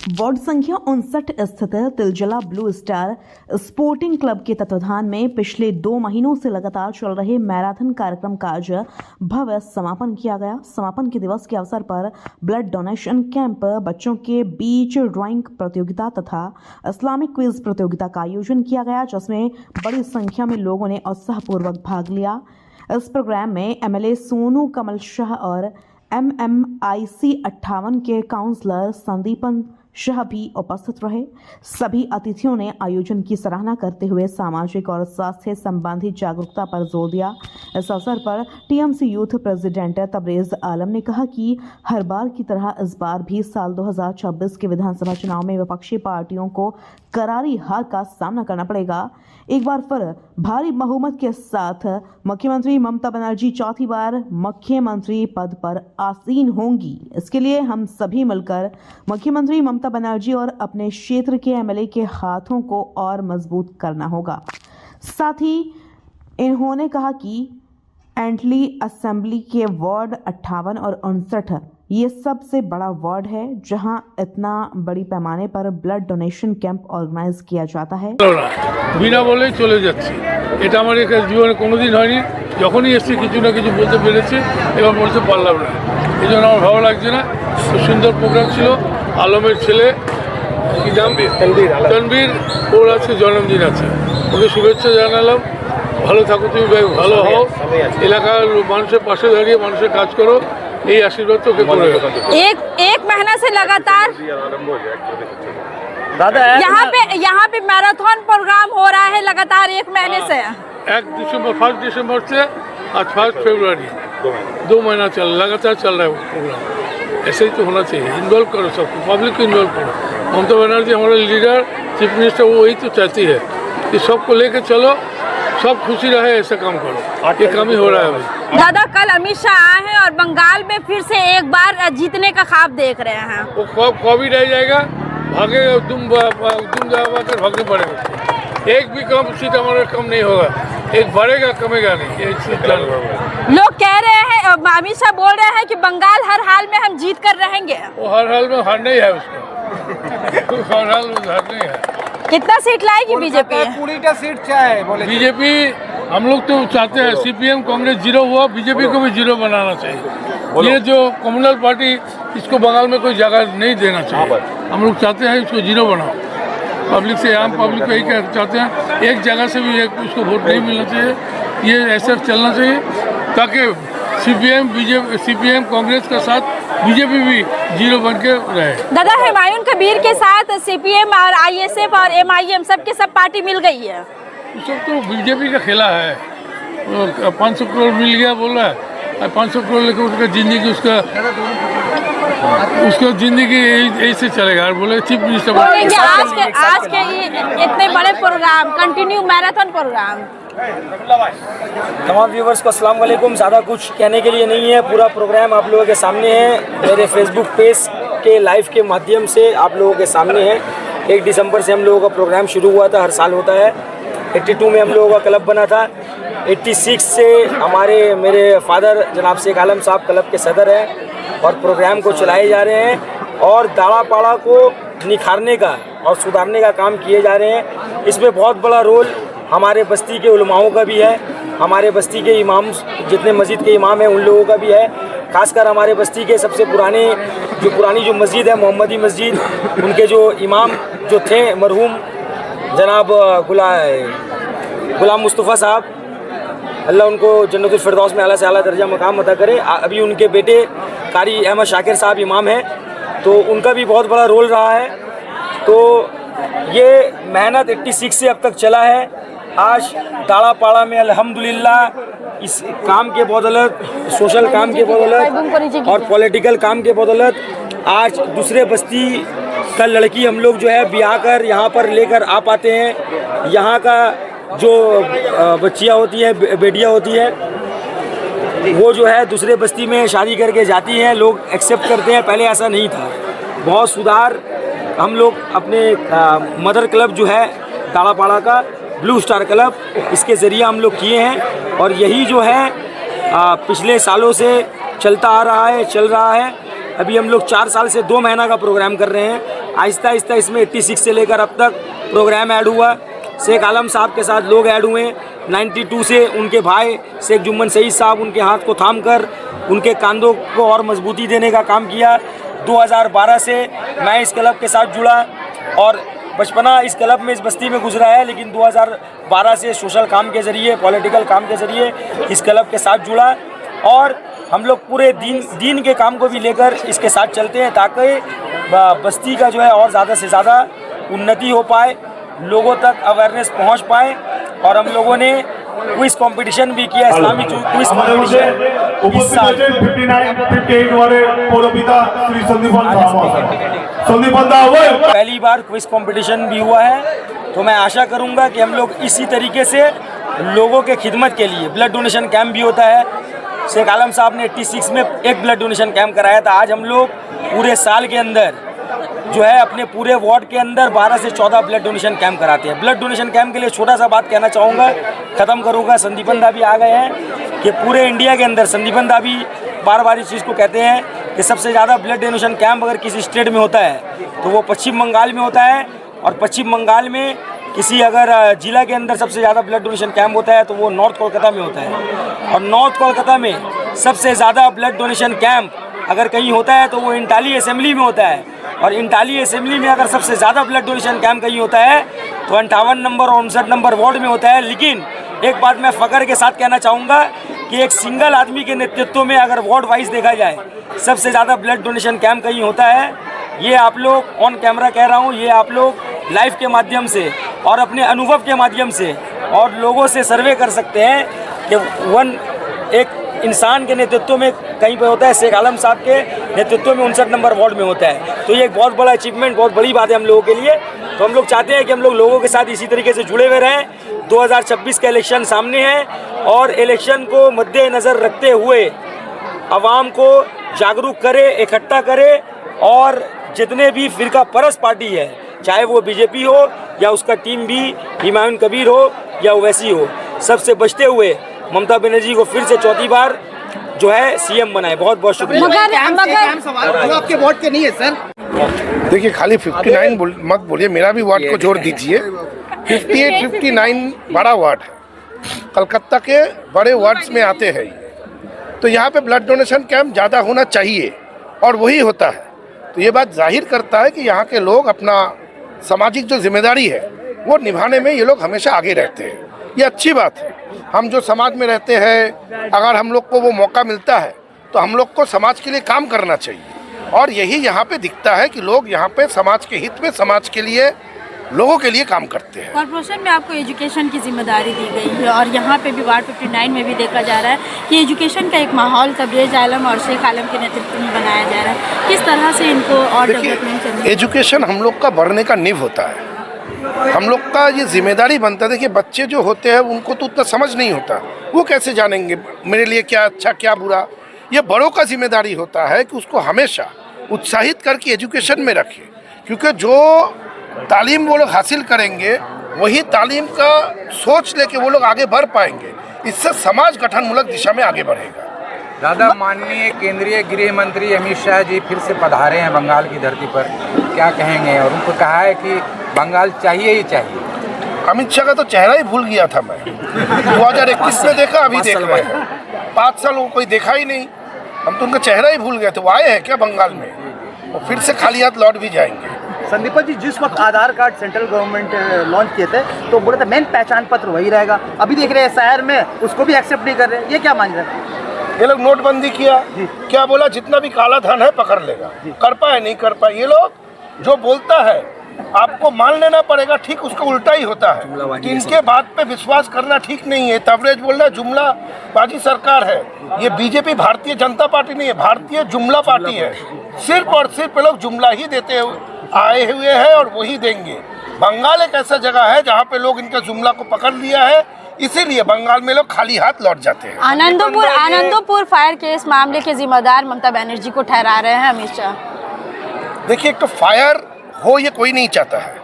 Ward संख्या 59 स्थित Tiljala blue star sporting club के तत्वाधान में पिछले 2 महीनों से लगातार चल रहे मैराथन कार्यक्रम का आज भव्य समापन किया गया। समापन के दिवस के अवसर पर ब्लड डोनेशन कैंप, बच्चों के बीच ड्राइंग प्रतियोगिता तथा इस्लामिक क्विज प्रतियोगिता का आयोजन किया गया, जिसमें बड़ी संख्या में लोगों ने उत्साहपूर्वक भाग लिया। इस प्रोग्राम में एमएलए सोनू कमल शाह और MMIC 58 के काउंसलर संदीपन शाह भी उपस्थित रहे। सभी अतिथियों ने आयोजन की सराहना करते हुए सामाजिक और स्वास्थ्य संबंधी जागरूकता पर जोर दिया। इस अवसर पर TMC यूथ प्रेसिडेंट तबरेज आलम ने कहा कि हर बार की तरह इस बार भी साल 2026 के विधानसभा चुनाव में विपक्षी पार्टियों को करारी हार का सामना करना पड़ेगा। एक बार फिर भारी बहुमत के साथ मुख्यमंत्री ममता बनर्जी चौथी बार मुख्यमंत्री पद पर आसीन होंगी। इसके लिए हम सभी मिलकर मुख्यमंत्री ममता बनर्जी और अपने क्षेत्र के MLA के हाथों को और मजबूत करना होगा। साथ ही इन्होंने कहा कि एंटली असेंबली के वार्ड 58 और 59 ये सबसे बड़ा वार्ड है जहां इतना बड़ी पैमाने पर ब्लड डोनेशन कैंप ऑर्गेनाइज किया जाता है। बिना बोले चले যাচ্ছে, এটা আমার জীবনে কোনোদিন হয়নি। যখনই এসেছি কিছু না কিছু বলতে পেরেছি, এবার বলতে পারলাম না, এই জন্য আমার ভালো লাগছে না। খুব সুন্দর প্রোগ্রাম ছিল। আলমের ছেলে কি নাম, তনবীর, ওর আজকে জন্মদিন আছে, ওকে শুভেচ্ছা জানালাম। ভালো থাকো, তুমি ভালো হও, এলাকার মানুষের পাশে দাঁড়িয়ে মানুষের কাজ করো, এই আশীর্বাদ তোকে করে। एक महीना से लगातार यहाँ पे मैराथन प्रोग्राम हो रहा है लगातार 1 महीने से। 1 दिसंबर से आज 1 फरवरी 2 महीना लगातार चल रहा है वो प्रोग्राम। ऐसे ही तो होना चाहिए। इन्वॉल्व करो सबको, पब्लिक को इन्वॉल्व करो। ममता बनर्जी हमारे लीडर, चीफ मिनिस्टर, वो वही तो चाहती है कि सबको लेके चलो, सब खुशी रहे, ऐसा काम करो। ये काम ही हो रहा है अभी। दादा कल अमित शाह आए हैं और बंगाल में फिर से एक बार जीतने का ख्वाब देख रहे हैं। वो कभी रह जाएगा, भागेगा, दुम दबा कर भागने पड़ेगा। एक भी कम सीट हमारा कम नहीं होगा, एक बढ़ेगा कमेगा नहीं। लोग कह रहे हैं, अमित शाह बोल रहे हैं कि बंगाल हर हाल में हम जीत कर रहेंगे। वो हर हाल में हारना ही है उसको, हर हाल में हारना ही है। कितना सीट लाएगी बीजेपी? पूरी का सीट चाहे बोले बीजेपी, हम लोग तो चाहते हैं CPM कांग्रेस 0 हुआ, बीजेपी को भी 0 बनाना चाहिए। ये जो कम्युनल पार्टी, इसको बंगाल में कोई जगह नहीं देना चाहिए। हम लोग चाहते हैं इसको 0 बनाओ। पब्लिक से, आम पब्लिक को यही चाहते हैं, एक जगह से भी एक उसको वोट नहीं मिलना चाहिए। ये ऐसा चलना चाहिए ताकि CPM कांग्रेस के साथ बीजेपी भी 0 बन के रहे। दादा हुमायूं कबीर के साथ CPM और ISF और MIM सब के सब पार्टी मिल गई है। सब तो बीजेपी का खेला है। 500 करोड़ मिल गया बोल रहा है, 500 करोड़ लेकर उसका जिंदगी उसका जिंदगी ऐसे चलेगा। बोले चीफ मिनिस्टर आज के इतने बड़े प्रोग्राम, कंटिन्यू मैराथन प्रोग्राम। तमाम व्यूवर्स को अस्सलाम वालेकुम। ज़्यादा कुछ कहने के लिए नहीं है, पूरा प्रोग्राम आप लोगों के सामने है। मेरे फेसबुक पेज के लाइव के माध्यम से आप लोगों के सामने है। 1 दिसंबर से हम लोगों का प्रोग्राम शुरू हुआ था, हर साल होता है। 82 में हम लोगों का क्लब बना था। 86 से मेरे फादर जनाब शेख आलम साहब क्लब के सदर हैं और प्रोग्राम को चलाए जा रहे हैं और दाड़ा पाड़ा को निखारने का और सुधारने का काम किए जा रहे हैं। इसमें बहुत बड़ा रोल हमारे बस्ती के उलमाओं का भी है, हमारे बस्ती के इमाम, जितने मस्जिद के इमाम हैं उन लोगों का भी है। खासकर हमारे बस्ती के सबसे पुरानी जो मस्जिद है, मोहम्मदी मस्जिद, उनके जो इमाम जो थे मरहूम जनाब गुलाम मुस्तफ़ा साहब, अल्लाह उनको जन्नतुल फिरदौस में आला से आला दर्जा मकाम अता करे। अभी उनके बेटे कारी अहमद शाकिर साहब इमाम हैं, तो उनका भी बहुत बड़ा रोल रहा है। तो ये मेहनत 86 से अब तक चला है। आज दाड़ा पाड़ा में अल्हम्दुलिल्लाह इस काम के बदौलत, सोशल काम के बदौलत और पॉलिटिकल काम के बदौलत आज दूसरे बस्ती का लड़की हम लोग जो है ब्याह कर यहाँ पर लेकर आ पाते हैं। यहाँ का जो बच्चियाँ होती है, बेटियाँ होती है, वो जो है दूसरे बस्ती में शादी करके जाती हैं, लोग एक्सेप्ट करते हैं। पहले ऐसा नहीं था। बहुत सुधार हम लोग अपने मदर क्लब जो है दाड़ापाड़ा का ब्लू स्टार क्लब, इसके ज़रिए हम लोग किए हैं और यही जो है पिछले सालों से चलता आ रहा है, चल रहा है। अभी हम लोग 4 साल से 2 महीना का प्रोग्राम कर रहे हैं आहिस्ता आहिस्ता इसमें 86 से लेकर अब तक प्रोग्राम ऐड हुआ। शेख आलम साहब के साथ लोग ऐड हुए। 92 से उनके भाई शेख जुम्मन सईद साहब उनके हाथ को थामकर उनके कंधों को और मजबूती देने का काम किया। 2012 से मैं इस क्लब के साथ जुड़ा और बचपना इस क्लब में, इस बस्ती में गुजरा है, लेकिन 2012 से सोशल काम के ज़रिए, पॉलिटिकल काम के ज़रिए इस क्लब के साथ जुड़ा और हम लोग पूरे दीन के काम को भी लेकर इसके साथ चलते हैं ताकि बस्ती का जो है और ज़्यादा से ज़्यादा उन्नति हो पाए, लोगों तक अवेयरनेस पहुंच पाए। और हम लोगों ने क्विज कंपटीशन भी किया, इस्लामी क्विज कंपटीशन इस साल। 59-58 वाले पौरपिता श्री संदीपन दा पहली बार क्विज कंपटीशन भी हुआ है, तो मैं आशा करूंगा कि हम लोग इसी तरीके से लोगों के खिदमत के लिए ब्लड डोनेशन कैंप भी होता है। शेख आलम साहब ने 86 में एक ब्लड डोनेशन कैंप कराया था। आज हम लोग पूरे साल के अंदर जो है अपने पूरे वार्ड के अंदर 12 से 14 ब्लड डोनेशन कैंप कराते हैं। ब्लड डोनेशन कैंप के लिए छोटा सा बात कहना चाहूँगा, ख़त्म करूँगा। संदीपन दा भी आ गए हैं कि पूरे इंडिया के अंदर संदीपन दा भी बार बार इस चीज़ को कहते हैं कि सबसे ज़्यादा ब्लड डोनेशन कैंप अगर किसी स्टेट में होता है तो वो पश्चिम बंगाल में होता है। और पश्चिम बंगाल में किसी अगर जिला के अंदर सबसे ज़्यादा ब्लड डोनेशन कैंप होता है तो वो नॉर्थ कोलकाता में होता है। और नॉर्थ कोलकाता में सबसे ज़्यादा ब्लड डोनेशन कैंप अगर कहीं होता है तो वो इंटाली असेंबली में होता है। और इंटाली असेंबली में अगर सबसे ज़्यादा ब्लड डोनेशन कैंप कहीं होता है तो 58 नंबर और 59 नंबर वार्ड में होता है। लेकिन एक बात मैं फ़ख्र के साथ कहना चाहूँगा कि एक सिंगल आदमी के नेतृत्व में अगर वार्ड वाइज देखा जाए सबसे ज़्यादा ब्लड डोनेशन कैंप कहीं होता है। ये आप लोग ऑन कैमरा कह रहा हूँ, ये आप लोग लाइव के माध्यम से और अपने अनुभव के माध्यम से और लोगों से सर्वे कर सकते हैं कि एक इंसान के नेतृत्व में कहीं पे होता है, शेख आलम साहब के नेतृत्व में 59 नंबर वार्ड में होता है। तो ये एक बहुत बड़ा अचीवमेंट, बहुत बड़ी बात है हम लोगों के लिए। तो हम लोग चाहते हैं कि हम लोग लोगों के साथ इसी तरीके से जुड़े हुए रहें। 2026 का इलेक्शन सामने है और इलेक्शन को मद्देनज़र रखते हुए आवाम को जागरूक करे, इकट्ठा करे और जितने भी फ़िरका परस्त पार्टी है, चाहे वो बीजेपी हो या उसका टीम भी हुमायूं कबीर हो या ओवैसी हो, सबसे बचते हुए ममता बनर्जी को फिर से चौथी बार जो है सीएम बनाए। बहुत बहुत शुक्रिया। जो आपके वोट के नहीं है सर। देखिए, खाली 59 मत बोलिए, मेरा भी वार्ड को जोड़ दीजिए। 58, 59 बड़ा वार्ड है, कलकत्ता के बड़े वार्ड्स में आते हैं। तो यहाँ पे ब्लड डोनेशन कैंप ज़्यादा होना चाहिए और वही होता है। तो ये बात जाहिर करता है कि यहाँ के लोग अपना सामाजिक जो जिम्मेदारी है वो निभाने में ये लोग हमेशा आगे रहते हैं। ये अच्छी बात है। हम जो समाज में रहते हैं, अगर हम लोग को वो मौका मिलता है तो हम लोग को समाज के लिए काम करना चाहिए। और यही यहाँ पे दिखता है कि लोग यहाँ पे समाज के हित में, समाज के लिए, लोगों के लिए काम करते हैं। कॉर्पोरेशन में आपको एजुकेशन की जिम्मेदारी दी गई है और यहाँ पे भी वार्ड 59 में भी देखा जा रहा है कि एजुकेशन का एक माहौल तबरेज आलम और शेख आलम के नेतृत्व में बनाया जा रहा है। किस तरह से इनको और डेवलपमेंट करना है? एजुकेशन हम लोग का बढ़ने का नींव होता है, हम लोग का ये जिम्मेदारी बनता है। देखिए, बच्चे जो होते हैं उनको तो उतना समझ नहीं होता, वो कैसे जानेंगे मेरे लिए क्या अच्छा क्या बुरा। ये बड़ों का जिम्मेदारी होता है कि उसको हमेशा उत्साहित करके एजुकेशन में रखें, क्योंकि जो तालीम वो लोग हासिल करेंगे वही तालीम का सोच लेके वो लोग आगे बढ़ पाएंगे। इससे समाज गठनमूलक दिशा में आगे बढ़ेगा। दादा, माननीय केंद्रीय गृह मंत्री अमित शाह जी फिर से पधारे हैं बंगाल की धरती पर, क्या कहेंगे? और उनको कहा है कि बंगाल चाहिए ही चाहिए। अमित शाह का तो चेहरा ही भूल गया था मैं। 2021 में देखा, अभी देख रहे हैं। 5 साल वो कोई देखा ही नहीं, हम तो उनका चेहरा ही भूल गए थे। वो आए हैं क्या बंगाल में? वो फिर से खाली हाथ लौट भी जाएंगे। संदीपन जी, जिस वक्त आधार कार्ड सेंट्रल गवर्नमेंट लॉन्च किए थे तो बोले थे मेन पहचान पत्र वही रहेगा, अभी देख रहे हैं शहर में उसको भी एक्सेप्ट नहीं कर रहे, ये क्या मान रहे हैं? ये लोग नोटबंदी किया, क्या बोला जितना भी काला धन है पकड़ लेगा, कर पाए नहीं कर पाए। ये लोग जो बोलता है आपको मान लेना पड़ेगा, ठीक उसका उल्टा ही होता है। इनके बात पे विश्वास करना ठीक नहीं है। तवरेज बोल रहा है, जुमलाबाजी सरकार है। ये बीजेपी भारतीय जनता पार्टी नहीं है, भारतीय जुमला पार्टी है। सिर्फ और सिर्फ लोग जुमला ही देते आए हुए हैं और वही देंगे। बंगाल एक ऐसा जगह है जहाँ पे लोग इनका जुमला को पकड़ लिया है, इसीलिए बंगाल में लोग खाली हाथ लौट जाते हैं। आनंदपुर फायर केस मामले के जिम्मेदार ममता बनर्जी को ठहरा रहे हैं अमित शाह। देखिए, एक तो फायर हो ये कोई नहीं चाहता है,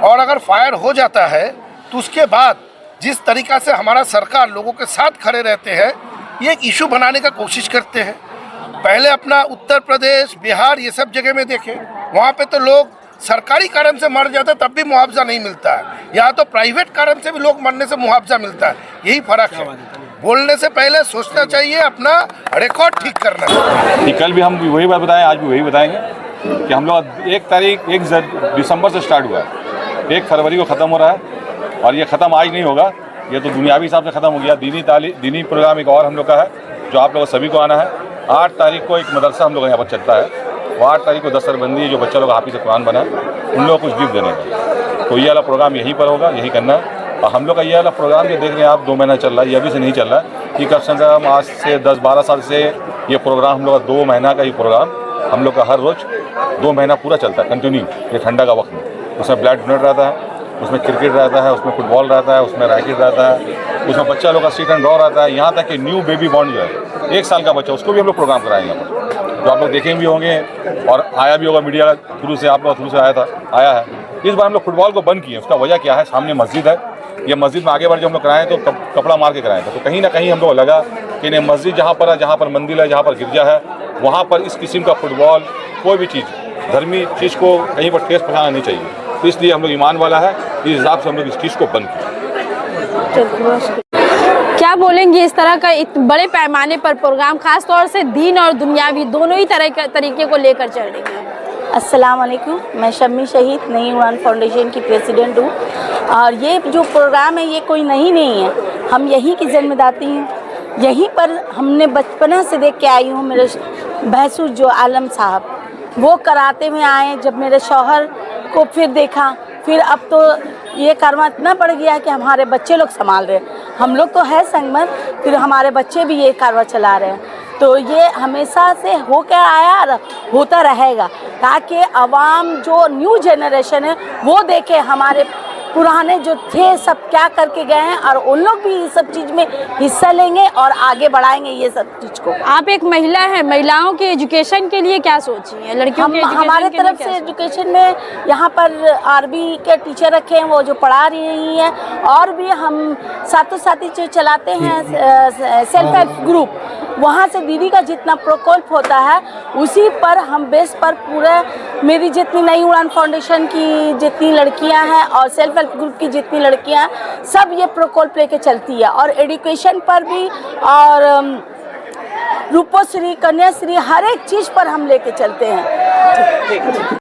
और अगर फायर हो जाता है तो उसके बाद जिस तरीक़ा से हमारा सरकार लोगों के साथ खड़े रहते हैं, ये एक इशू बनाने का कोशिश करते हैं। पहले अपना उत्तर प्रदेश, बिहार, ये सब जगह में देखें, वहाँ पे तो लोग सरकारी कारण से मर जाता तब भी मुआवजा नहीं मिलता है, यहाँ तो प्राइवेट कारण से भी लोग मरने से मुआवजा मिलता है। यही फर्क है। बोलने से पहले सोचना चाहिए, अपना रिकॉर्ड ठीक करना चाहिए। कल भी हम वही बात बताएं, आज भी वही बताएंगे कि हम लोग 1 दिसंबर से स्टार्ट हुआ है, 1 फरवरी को ख़त्म हो रहा है और ये ख़त्म आज नहीं होगा, ये तो दुनियावी हिसाब से ख़त्म हो गया। दीनी प्रोग्राम एक और हम लोग का है जो आप लोगों सभी को आना है। 8 तारीख को एक मदरसा हम लोग यहाँ पर चलता है, वो 8 तारीख को दस्तरबंदी जो बच्चा लोग हाफिज़ कुरान बना उन लोगों को कुछ गिफ्ट देने का, तो ये वाला प्रोग्राम यहीं पर होगा, यही करना है। और हम लोग का ये वाला प्रोग्राम जो देख रहे हैं आप 2 महीना चल रहा है, ये अभी से नहीं चल रहा है, कि कम से कम आज से 10-12 साल से ये प्रोग्राम हम लोग का 2 महीना का ये प्रोग्राम हम लोग का हर रोज़ 2 महीना पूरा चलता है कंटिन्यू। ये ठंडा का वक्त में उसमें ब्लैक डोनेट रहता है, उसमें क्रिकेट रहता है, उसमें फुटबॉल रहता है, उसमें रैकेट रहता है, उसमें बच्चा लोग का सीट एंड ड्रॉ रहता है। यहाँ तक कि न्यू बेबी बॉर्न जो है 1 साल का बच्चा, उसको भी हम लोग प्रोग्राम कराएंगे यहाँ पर, जो आप लोग देखे भी होंगे और आया भी होगा मीडिया थ्रू से, आप लोग थ्रू से आया है। इस बार हम लोग फुटबॉल को बंद किए, उसका वजह क्या है, सामने मस्जिद है, ये मस्जिद में आगे बढ़ जो हम लोग कराएं तो कपड़ा मार के कराएं, तो कहीं ना कहीं हम लोग लगा कि नहीं, मस्जिद जहाँ पर है, जहाँ पर मंदिर है, जहाँ पर गिरजा है, वहाँ पर इस किस्म का फुटबॉल कोई भी चीज़ धर्मी चीज़ को कहीं पर ठेस पहुँचाना नहीं चाहिए। तो इसलिए हम लोग ईमान वाला है, इस हिसाब से हम लोग इस चीज़ को बंद किया। क्या बोलेंगे इस तरह का बड़े पैमाने पर प्रोग्राम, खास तौर से दीन और दुनियावी दोनों ही तरीके को लेकर चल रही है? अस्सलाम वालेकुम, मैं शम्मी शहीद नई उड़ान फाउंडेशन की प्रेसिडेंट हूँ और ये जो प्रोग्राम है ये कोई नहीं है, हम यहीं की जन्मदाती हैं। यहीं पर हमने बचपना से देख के आई हूँ। मेरे भैंसू जो आलम साहब वो कराते हुए आए, जब मेरे शौहर को फिर देखा, फिर अब तो ये कारवां इतना बढ़ गया कि हमारे बच्चे लोग संभाल रहे हैं। हम लोग तो है संगमर, फिर हमारे बच्चे भी ये कारवां चला रहे हैं। तो ये हमेशा से होकर आया और होता रहेगा, ताकि आवाम जो न्यू जनरेशन है वो देखे हमारे पुराने जो थे सब क्या करके गए हैं, और उन लोग भी इस सब चीज़ में हिस्सा लेंगे और आगे बढ़ाएंगे ये सब चीज़ को। आप एक महिला हैं, महिलाओं के एजुकेशन के लिए क्या सोची है? लड़कियों के हमारे तरफ से एजुकेशन में यहाँ पर आरबी के टीचर रखे हैं, वो जो पढ़ा रही हैं, और भी हम साथों साथी जो चलाते हैं सेल्फ हेल्प ग्रुप, वहाँ से दीदी का जितना प्रकोल्प होता है उसी पर हम बेस पर पूरा मेरी जितनी नई उड़ान फाउंडेशन की जितनी लड़कियां हैं और सेल्फ हेल्प ग्रुप की जितनी लड़कियां, सब ये प्रकोल्प लेके चलती है। और एजुकेशन पर भी और रूपोश्री, कन्याश्री, हर एक चीज़ पर हम लेके चलते हैं।